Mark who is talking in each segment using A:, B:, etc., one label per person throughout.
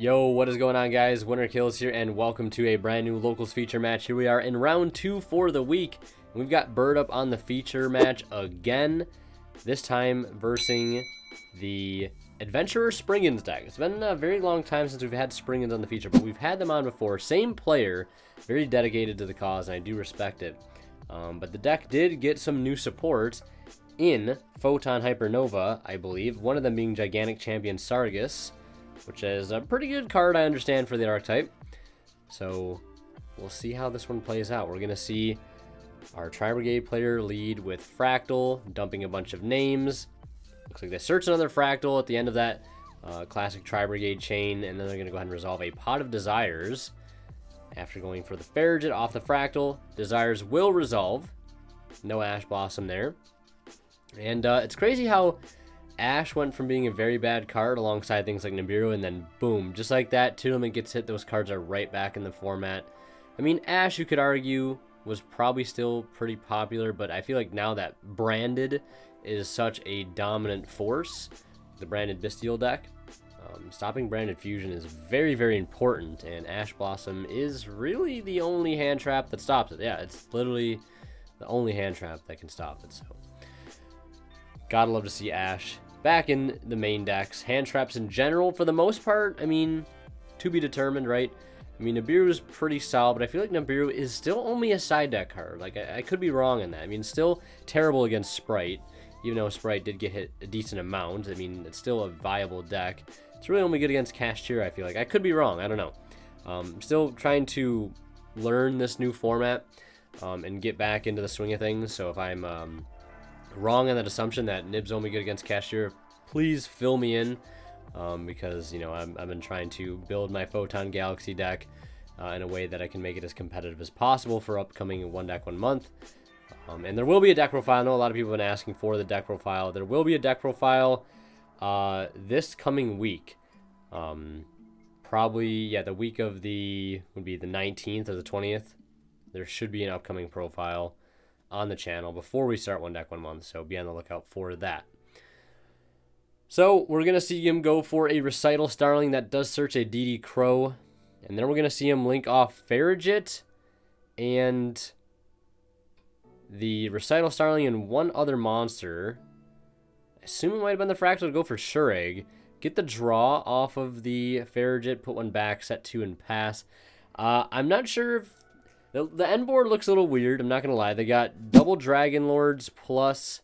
A: Yo, what is going on, guys? Winner Kills here, and welcome to a brand new locals feature match. Here we are in round 2 for the week. We've got Bird up on the feature match again, this time versing the Adventurer Springans deck. It's been a very long time since we've had Springans on the feature, but we've had them on before. Same player, very dedicated to the cause, and I do respect it. But the deck did get some new support in Photon Hypernova, I believe. One of them being Gigantic Champion Sargus, which is a pretty good card, I understand, for the archetype. So we'll see how this one plays out. We're going to see our Tri-Brigade player lead with Fractal, dumping a bunch of names. Looks like they search another Fractal at the end of that classic Tri-Brigade chain, and then they're going to go ahead and resolve a Pot of Desires. After going for the Farragut off the Fractal, Desires will resolve. No Ash Blossom there. And it's crazy how Ash went from being a very bad card alongside things like Nibiru, and then boom, just like that, Tournament gets hit, those cards are right back in the format. I mean, Ash, you could argue, was probably still pretty popular, but I feel like now that Branded is such a dominant force, the Branded Bestial deck, stopping Branded Fusion is very, very important, and Ash Blossom is really the only hand trap that stops it. Yeah, it's literally the only hand trap that can stop it, so gotta love to see Ash back in the main decks. Hand traps in general, for the most part, I mean, to be determined, right? I mean, Nibiru is pretty solid, but I feel like Nibiru is still only a side deck card. Like, I could be wrong in that. I mean, still terrible against Sprite, even though Sprite did get hit a decent amount. I mean, it's still a viable deck. It's really only good against Cashier, I feel like. I could be wrong. I don't know. Still trying to learn this new format and get back into the swing of things. So if I'm wrong on that assumption that Nib's only good against Cashier, please fill me in, because, you know, I've been trying to build my Photon Galaxy deck in a way that I can make it as competitive as possible for upcoming One Deck One Month. And there will be a deck profile. I know a lot of people have been asking for the deck profile. There will be a deck profile this coming week. Probably, yeah, the week of would be the 19th or the 20th. There should be an upcoming profile on the channel before we start One Deck One Month, so be on the lookout for that. So we're going to see him go for a Recital Starling that does search a DD Crow, and then we're going to see him link off Farragut and the Recital Starling and one other monster. I assume it might have been the Fractal to go for Shureg. Get the draw off of the Farragut, put one back, set 2, and pass. I'm not sure if the end board looks a little weird, I'm not going to lie. They got double Dragon Lords plus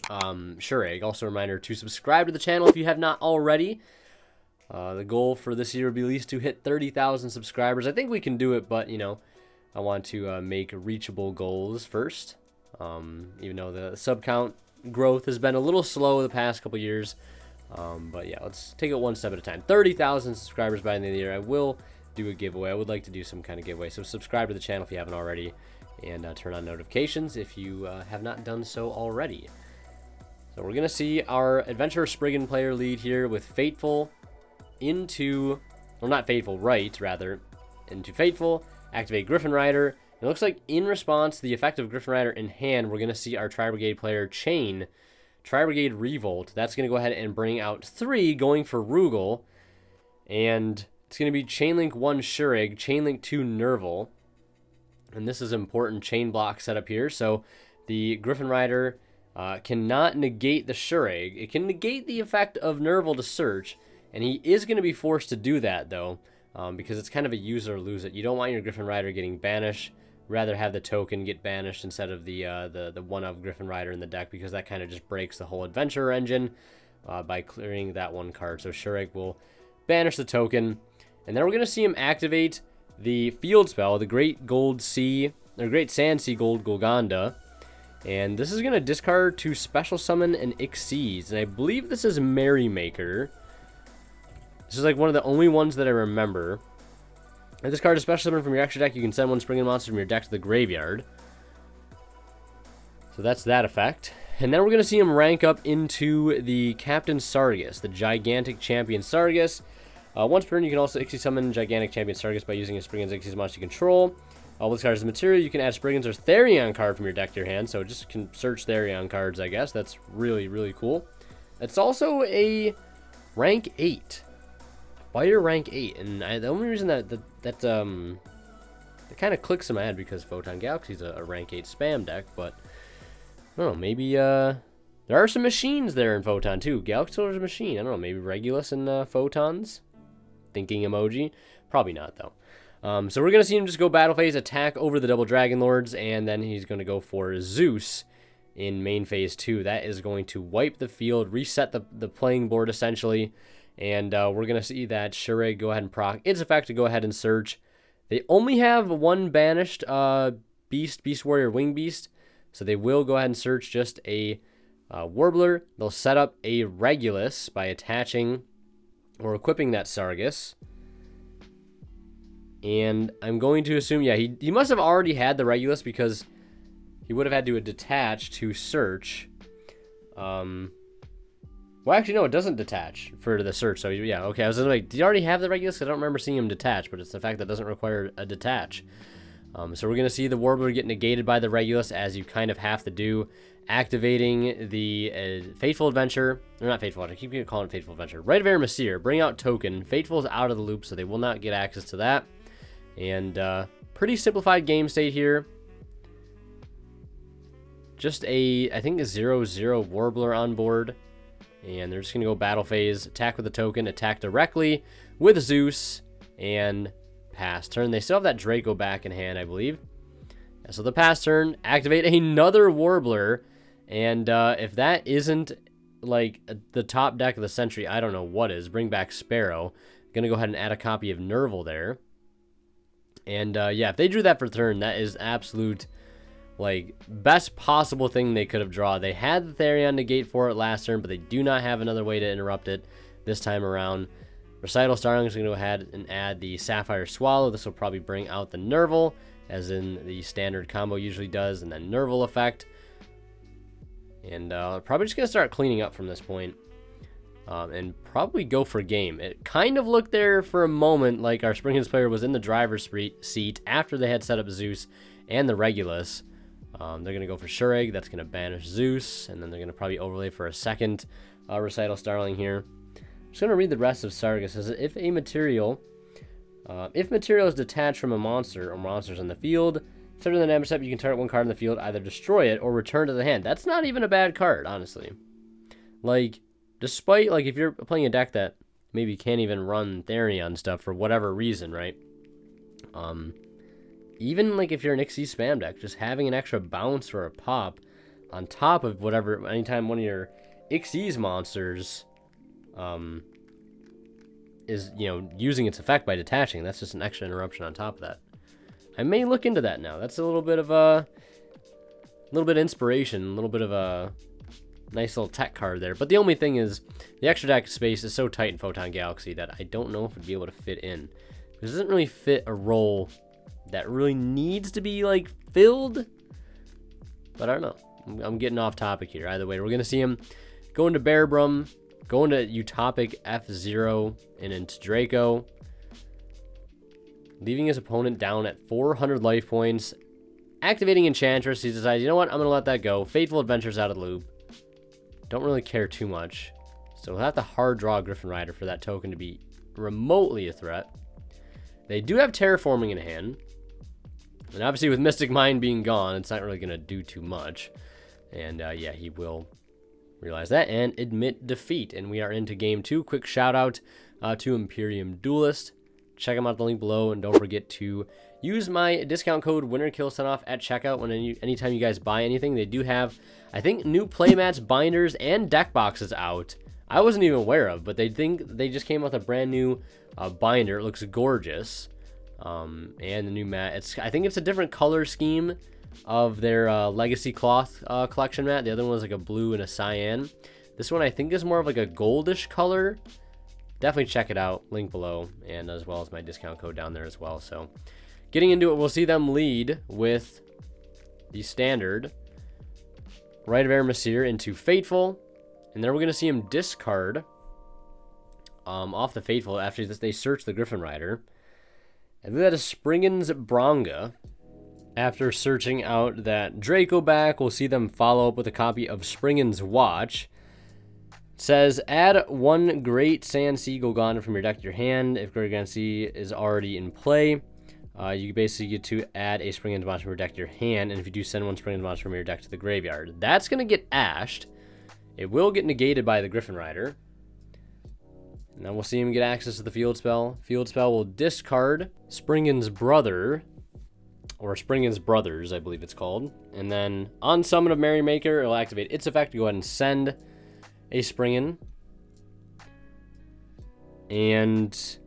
A: Shureg. Also a reminder to subscribe to the channel if you have not already. The goal for this year would be at least to hit 30,000 subscribers. I think we can do it, but, you know, I want to make reachable goals first. Even though the sub count growth has been a little slow the past couple years. But yeah, let's take it one step at a time. 30,000 subscribers by the end of the year. I will do a giveaway. I would like to do some kind of giveaway. So subscribe to the channel if you haven't already, and turn on notifications if you have not done so already. So we're going to see our Adventurer Spriggan player lead here with Fateful into, well, not Fateful, right, rather, into Fateful, activate Griffin Rider. It looks like in response to the effect of Griffin Rider in hand, we're going to see our Tri-Brigade player chain Tri-Brigade Revolt. That's going to go ahead and bring out 3, going for Rugal. And it's going to be Chainlink 1 Shureg, Chainlink 2 Nerval. And this is important chain block setup here. So the Griffin Rider cannot negate the Shureg. It can negate the effect of Nerval to search. And he is going to be forced to do that, though, because it's kind of a use it or lose it. You don't want your Griffin Rider getting banished. Rather have the token get banished instead of the one of Griffin Rider in the deck, because that kind of just breaks the whole Adventurer engine by clearing that one card. So Shureg will banish the token, and then we're going to see him activate the field spell, the Great Gold Sea, or Great Sand Sea Gold Golgonda, and this is going to discard to special summon an Xyz, and I believe this is Merrymaker. This is like one of the only ones that I remember. If this card is special summon from your extra deck, you can send one Springan monster from your deck to the graveyard. So that's that effect. And then we're going to see him rank up into the Captain Sargus, the Gigantic Champion Sargus. Once per turn, you can also Xyz summon Gigantic Champion Sargus by using a Springan's Xyz monster you control. With cards as material, you can add Springan's or Therion card from your deck to your hand. So just can search Therion cards, I guess. That's really, really cool. It's also a rank 8. Spider rank 8, and the only reason that it kind of clicks in my head because Photon Galaxy's a rank 8 spam deck, but I don't know, maybe there are some machines there in Photon too. Galaxy's a machine. I don't know, maybe Regulus and Photons. Thinking emoji. Probably not though. So we're gonna see him just go battle phase, attack over the double Dragon Lords, and then he's gonna go for Zeus in main phase 2. That is going to wipe the field, reset the playing board essentially, and we're gonna see that Shureg go ahead and proc its effect to go ahead and search. They only have one banished Beast Warrior, Wing Beast, so they will go ahead and search just a Warbler. They'll set up a Regulus by attaching or equipping that Sargus. And I'm going to assume, yeah, he must have already had the Regulus because he would have had to detach to search. Well, actually, no, it doesn't detach for the search. So, yeah, okay. I was like, did he already have the Regulus? I don't remember seeing him detach, but it's the fact that it doesn't require a detach. So we're going to see the Warbler get negated by the Regulus, as you kind of have to do, activating the Fateful Adventure. Or not Fateful Adventure, I keep calling it Fateful Adventure. Rite of Eremacir, bring out Token. Faithful is out of the loop, so they will not get access to that. And pretty simplified game state here. Just I think a 0/0 Warbler on board. And they're just going to go battle phase, attack with the token, attack directly with Zeus, and pass turn. They still have that Draco back in hand, I believe. Yeah, so the pass turn, activate another Warbler, and if that isn't like the top deck of the century, I don't know what is. Bring back Sparrow. Going to go ahead and add a copy of Nerval there. And yeah, if they drew that for turn, that is absolute, like, best possible thing they could have drawn. They had the Therion negate for it last turn, but they do not have another way to interrupt it this time around. Recital Starling is going to go ahead and add the Sapphire Swallow. This will probably bring out the Nerval, as in the standard combo usually does, and then Nerval effect. And probably just going to start cleaning up from this point. And probably go for game. It kind of looked there for a moment like our Springan's player was in the driver's seat after they had set up Zeus and the Regulus. They're going to go for Shureg. That's going to banish Zeus. And then they're going to probably overlay for a second Recital Starling here. I'm just going to read the rest of Sargus. It says, if material is detached from a monster or monsters in the field, instead of the damage step, you can target one card in the field, either destroy it or return to the hand. That's not even a bad card, honestly. Like, despite, like, if you're playing a deck that maybe can't even run Therion stuff for whatever reason, right? Even, like, if you're an Xyz spam deck, just having an extra bounce or a pop on top of whatever, anytime one of your Xyz monsters is, you know, using its effect by detaching, that's just an extra interruption on top of that. I may look into that now. That's a little bit of inspiration, a little bit of a nice little tech card there. But the only thing is, the extra deck space is so tight in Photon Galaxy that I don't know if it'd be able to fit in. It doesn't really fit a role that really needs to be, like, filled. But I don't know. I'm getting off topic here. Either way, we're going to see him go into Bearbrum, go into Utopic F0 and into Draco, leaving his opponent down at 400 life points. Activating Enchantress, he decides, you know what, I'm going to let that go. Fateful Adventure's out of the loop. Don't really care too much. So we'll have to hard draw Griffin Rider for that token to be remotely a threat. They do have Terraforming in hand. And obviously with Mystic Mind being gone, it's not really going to do too much. And yeah, he will realize that and admit defeat. And we are into game 2. Quick shout out to Imperium Duelist. Check them out, the link below. And don't forget to use my discount code WinnerKills10 off at checkout when anytime you guys buy anything. They do have, I think, new playmats, binders, and deck boxes out. I wasn't even aware of, but they just came out with a brand new binder. It looks gorgeous. And the new mat. I think it's a different color scheme of their Legacy Cloth collection mat. The other one was like a blue and a cyan. This one I think is more of like a goldish color. Definitely check it out. Link below, and as well as my discount code down there as well. So getting into it, we'll see them lead with the standard Rite of Eremacir into Fateful, and then we're going to see him discard off the Fateful after they search the Griffin Rider. And then that is Springan's Bronga. After searching out that Draco back, we'll see them follow up with a copy of Springan's Watch. says add one Great Sand Sea Golgonda from your deck to your hand. If Great Sand Sea is already in play, you basically get to add a Springan monster from your deck to your hand, and if you do send one Springan monster from your deck to the graveyard, that's going to get ashed. It will get negated by the Griffin Rider. And then we'll see him get access to the field spell. Field spell will discard Springan's Brother, or Springan's Brothers, I believe it's called. And then on summon of Merrymaker, it'll activate its effect to go ahead and send a Springan. And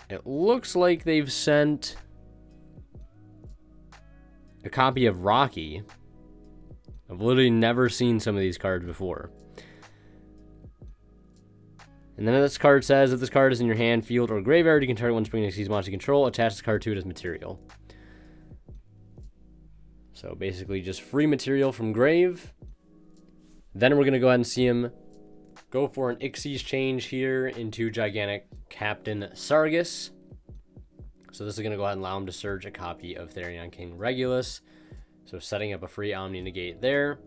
A: it looks like they've sent a copy of Rocky. I've literally never seen some of these cards before. And then this card says, if this card is in your hand, field, or graveyard, you can target one Springan Xyz monster you control, attach this card to it as material. So basically just free material from grave. Then we're going to go ahead and see him go for an Xyz change here into Gigantic Captain Sargus. So this is going to go ahead and allow him to search a copy of Therion King Regulus. So setting up a free Omni Negate there.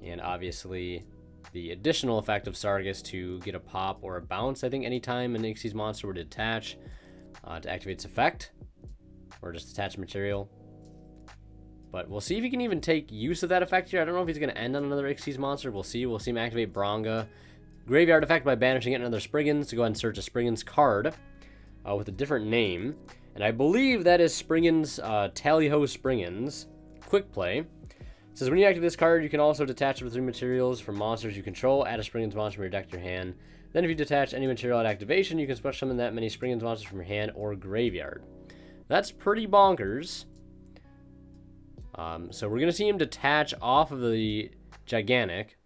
A: And obviously the additional effect of Sargus to get a pop or a bounce, I think, anytime an Xyz monster would attach to activate its effect. Or just attach material. But we'll see if he can even take use of that effect here. I don't know if he's going to end on another Xyz monster. We'll see. We'll see him activate Bronga. Graveyard effect by banishing it another Spriggans to go ahead and search a Spriggan's card with a different name. And I believe that is Spriggan's Tally-Ho Spriggans. Quick play. It says when you activate this card, you can also detach it with 3 materials from monsters you control. Add a Spriggan's monster from your deck to your hand. Then if you detach any material at activation, you can special summon that many Spriggan's monsters from your hand or graveyard. That's pretty bonkers. So we're going to see him detach off of the Gigantic.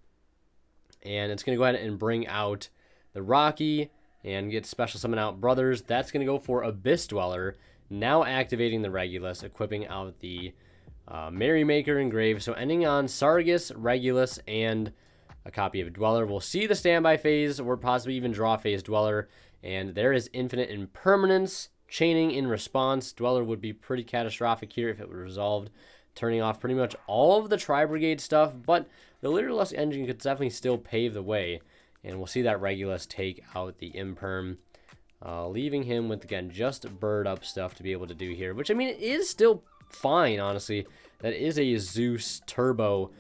A: And it's going to go ahead and bring out the Rocky and get special summon out Brothers. That's going to go for Abyss Dweller. Now activating the Regulus, equipping out the Merrymaker and Grave. So ending on Sargus, Regulus, and a copy of Dweller. We'll see the standby phase or possibly even draw phase Dweller. And there is infinite impermanence. Chaining in response. Dweller would be pretty catastrophic here if it were resolved, turning off pretty much all of the Tri-Brigade stuff, but the Lyrilusc engine could definitely still pave the way, and we'll see that Regulus take out the Imperm, leaving him with, again, just bird up stuff to be able to do here, which, I mean, it is still fine, honestly. That is a Zeus Turbo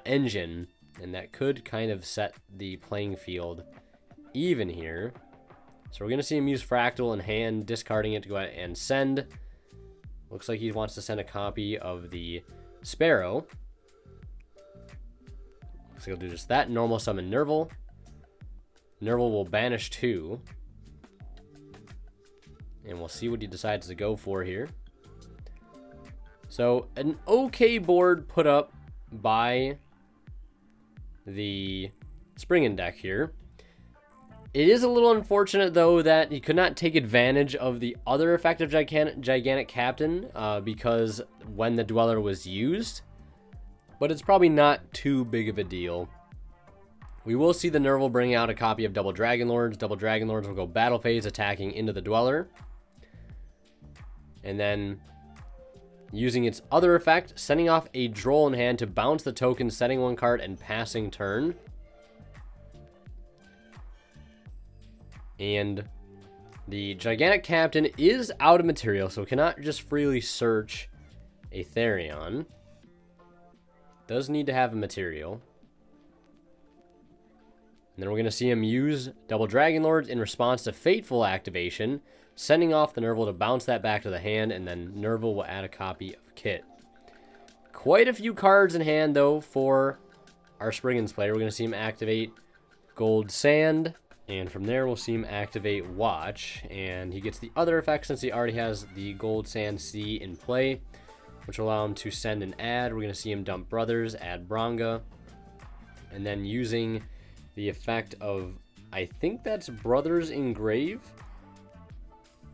A: engine, and that could kind of set the playing field even here. So we're going to see him use Fractal in hand, discarding it to go ahead and send. Looks like he wants to send a copy of the Sparrow. So he'll do just that. Normal summon Nerval. Nerval will banish 2. And we'll see what he decides to go for here. So an okay board put up by the Springan deck here. It is a little unfortunate, though, that he could not take advantage of the other effect of Gigantic Captain because when the Dweller was used. But it's probably not too big of a deal. We will see the Nerval bring out a copy of Double Dragon Lords. Double Dragon Lords will go battle phase, attacking into the Dweller. And then using its other effect, sending off a Droll in hand to bounce the token, setting 1 card, and passing turn. And the Gigantic Captain is out of material, so cannot just freely search a Therion. Does need to have a material. And then we're going to see him use Double Dragon Lords in response to Fateful activation, sending off the Nerval to bounce that back to the hand, and then Nerval will add a copy of Kit. Quite a few cards in hand, though, for our Spriggan's player. We're going to see him activate Gold Sand. And from there, we'll see him activate Watch. And he gets the other effect since he already has the Gold Sand Sea in play, which will allow him to send and add. We're going to see him dump Brothers, add Bronga. And then using the effect of, I think that's Brothers Engrave.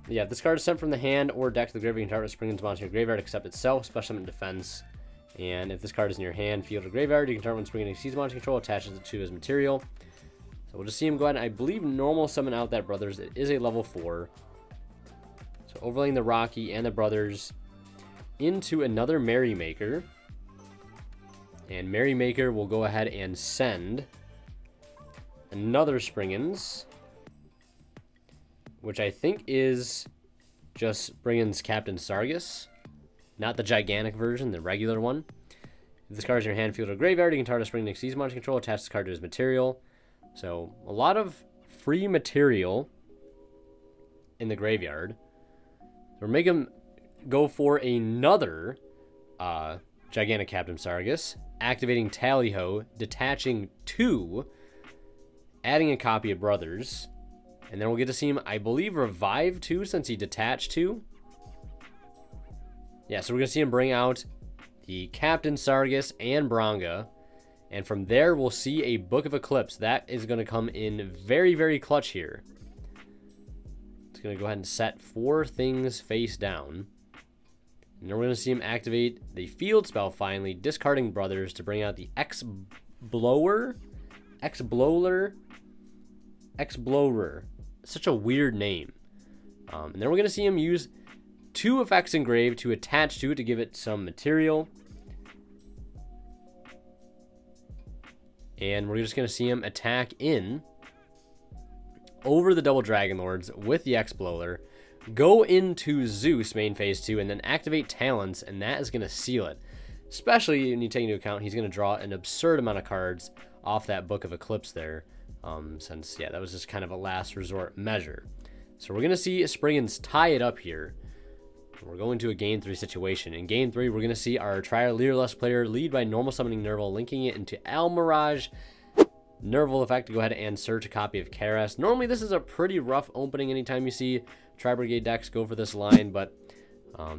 A: Yeah, this card is sent from the hand or deck to the graveyard. You can target Springan's monster in your graveyard except itself, special summon defense. And if this card is in your hand, field, or graveyard, you can target one Springan Xyz monster control, attaches it to his material. So we'll just see him go ahead and, I believe, normal summon out that Brothers. It is a level 4. So overlaying the Rocky and the Brothers into another Merrymaker. And Merrymaker will go ahead and send another Springans, which I think is just Springan's Captain Sargus, not the gigantic version, the regular one. If this card is in your hand, field, or graveyard, you can target a Springan exceeds monster control, attach this card to his material. So a lot of free material in the graveyard. We're making him go for another gigantic Captain Sargus, activating Tally-Ho, detaching 2, adding a copy of Brothers, and then we'll get to see him, I believe, revive 2 since he detached 2. Yeah, so we're going to see him bring out the Captain Sargus and Bronga, and from there we'll see a Book of Eclipse. That is going to come in very, very clutch here. It's going to go ahead and set 4 things face down. And then we're going to see him activate the field spell finally, discarding Brothers to bring out the X-Blower. Such a weird name. And then we're going to see him use 2 effects engraved to attach to it to give it some material. And we're just going to see him attack in over the double Dragon Lords with the X-Blower, go into Zeus main phase 2, and then activate Talents, and that is going to seal it. Especially when you take into account he's going to draw an absurd amount of cards off that Book of Eclipse there. Since, yeah, that was just kind of a last resort measure. So we're going to see Springans tie it up here. We're going to a game 3 situation. In game 3, we're going to see our Tri-Lyrilusc player lead by normal summoning Nerval, linking it into Almirage. Nerval effect to go ahead and search a copy of Karas. Normally, this is a pretty rough opening anytime you see Tri-Brigade decks go for this line, but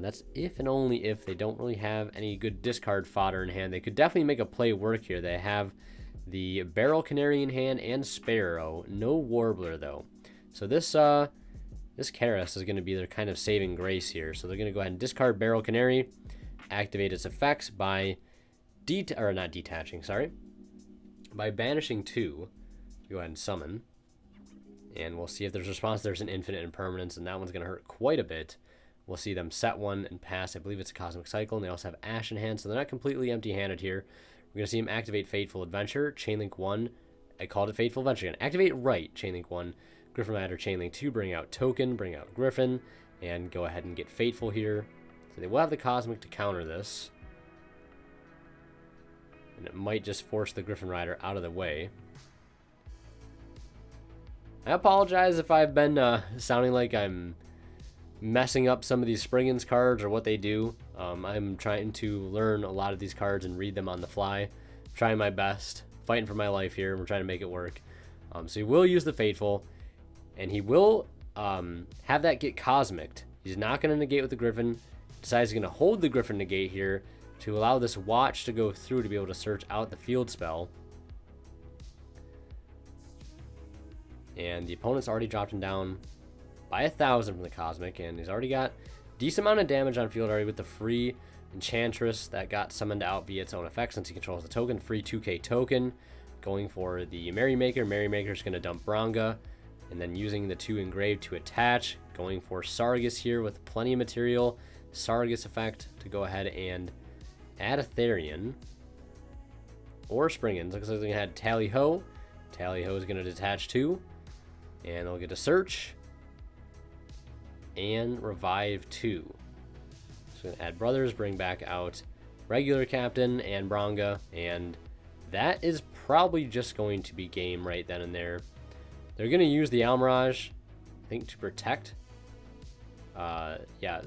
A: that's if and only if they don't really have any good discard fodder in hand. They could definitely make a play work here. They have the Barrel Canary in hand and Sparrow. No Warbler, though. So this Karas is going to be their kind of saving grace here. So they're going to go ahead and discard Barrel Canary, activate its effects by by banishing 2. Go ahead and summon. And we'll see if there's a response. There's an Infinite Impermanence, and that one's going to hurt quite a bit. We'll see them set 1 and pass. I believe it's a Cosmic Cycle, and they also have Ash in hand, so they're not completely empty-handed here. We're going to see him activate Fateful Adventure, Chainlink 1. I called it Fateful Adventure again. Activate right, Chainlink 1. Griffin Rider, Chainlink 2, bring out Token, bring out Griffin, and go ahead and get Fateful here. So they will have the Cosmic to counter this. And it might just force the Griffin Rider out of the way. I apologize if I've been sounding like I'm messing up some of these Springans cards or what they do. I'm trying to learn a lot of these cards and read them on the fly. I'm trying my best, fighting for my life here. We're trying to make it work. So he will use the Fateful, and he will have that get Cosmic'd. He's not going to negate with the Griffin. Decides he's going to hold the Griffin negate here to allow this Watch to go through to be able to search out the field spell. And the opponent's already dropped him down by 1,000 from the Cosmic, and he's already got a decent amount of damage on field already with the free Enchantress that got summoned out via its own effect since he controls the token. Free 2k token. Going for the Merrymaker. Merrymaker's going to dump Bronga, and then using the 2 engraved to attach. Going for Sargus here with plenty of material. Sargus effect to go ahead and add a Therian or Springans. Looks like they had Tally-Ho. Tally-Ho is going to detach 2, and they'll get a search and revive 2. So add Brothers, bring back out regular Captain and Bronga, and that is probably just going to be game right then and there. They're going to use the Almirage, I think, to protect.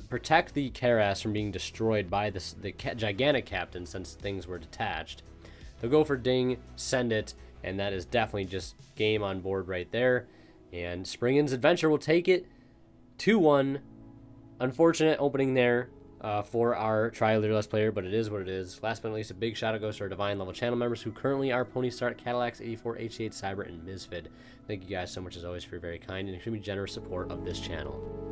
A: Protect the Karas from being destroyed by the gigantic Captain since things were detached. They'll go for Ding, send it, and that is definitely just game on board right there. And Springan's Adventure will take it 2-1. Unfortunate opening there for our Tri-Lyrilusc player, but it is what it is. Last but not least, a big shout out goes to our Divine level channel members who currently are Pony Start, Cadillacs, 84, H8, Cyber, and Misfid. Thank you guys so much as always for your very kind and extremely generous support of this channel.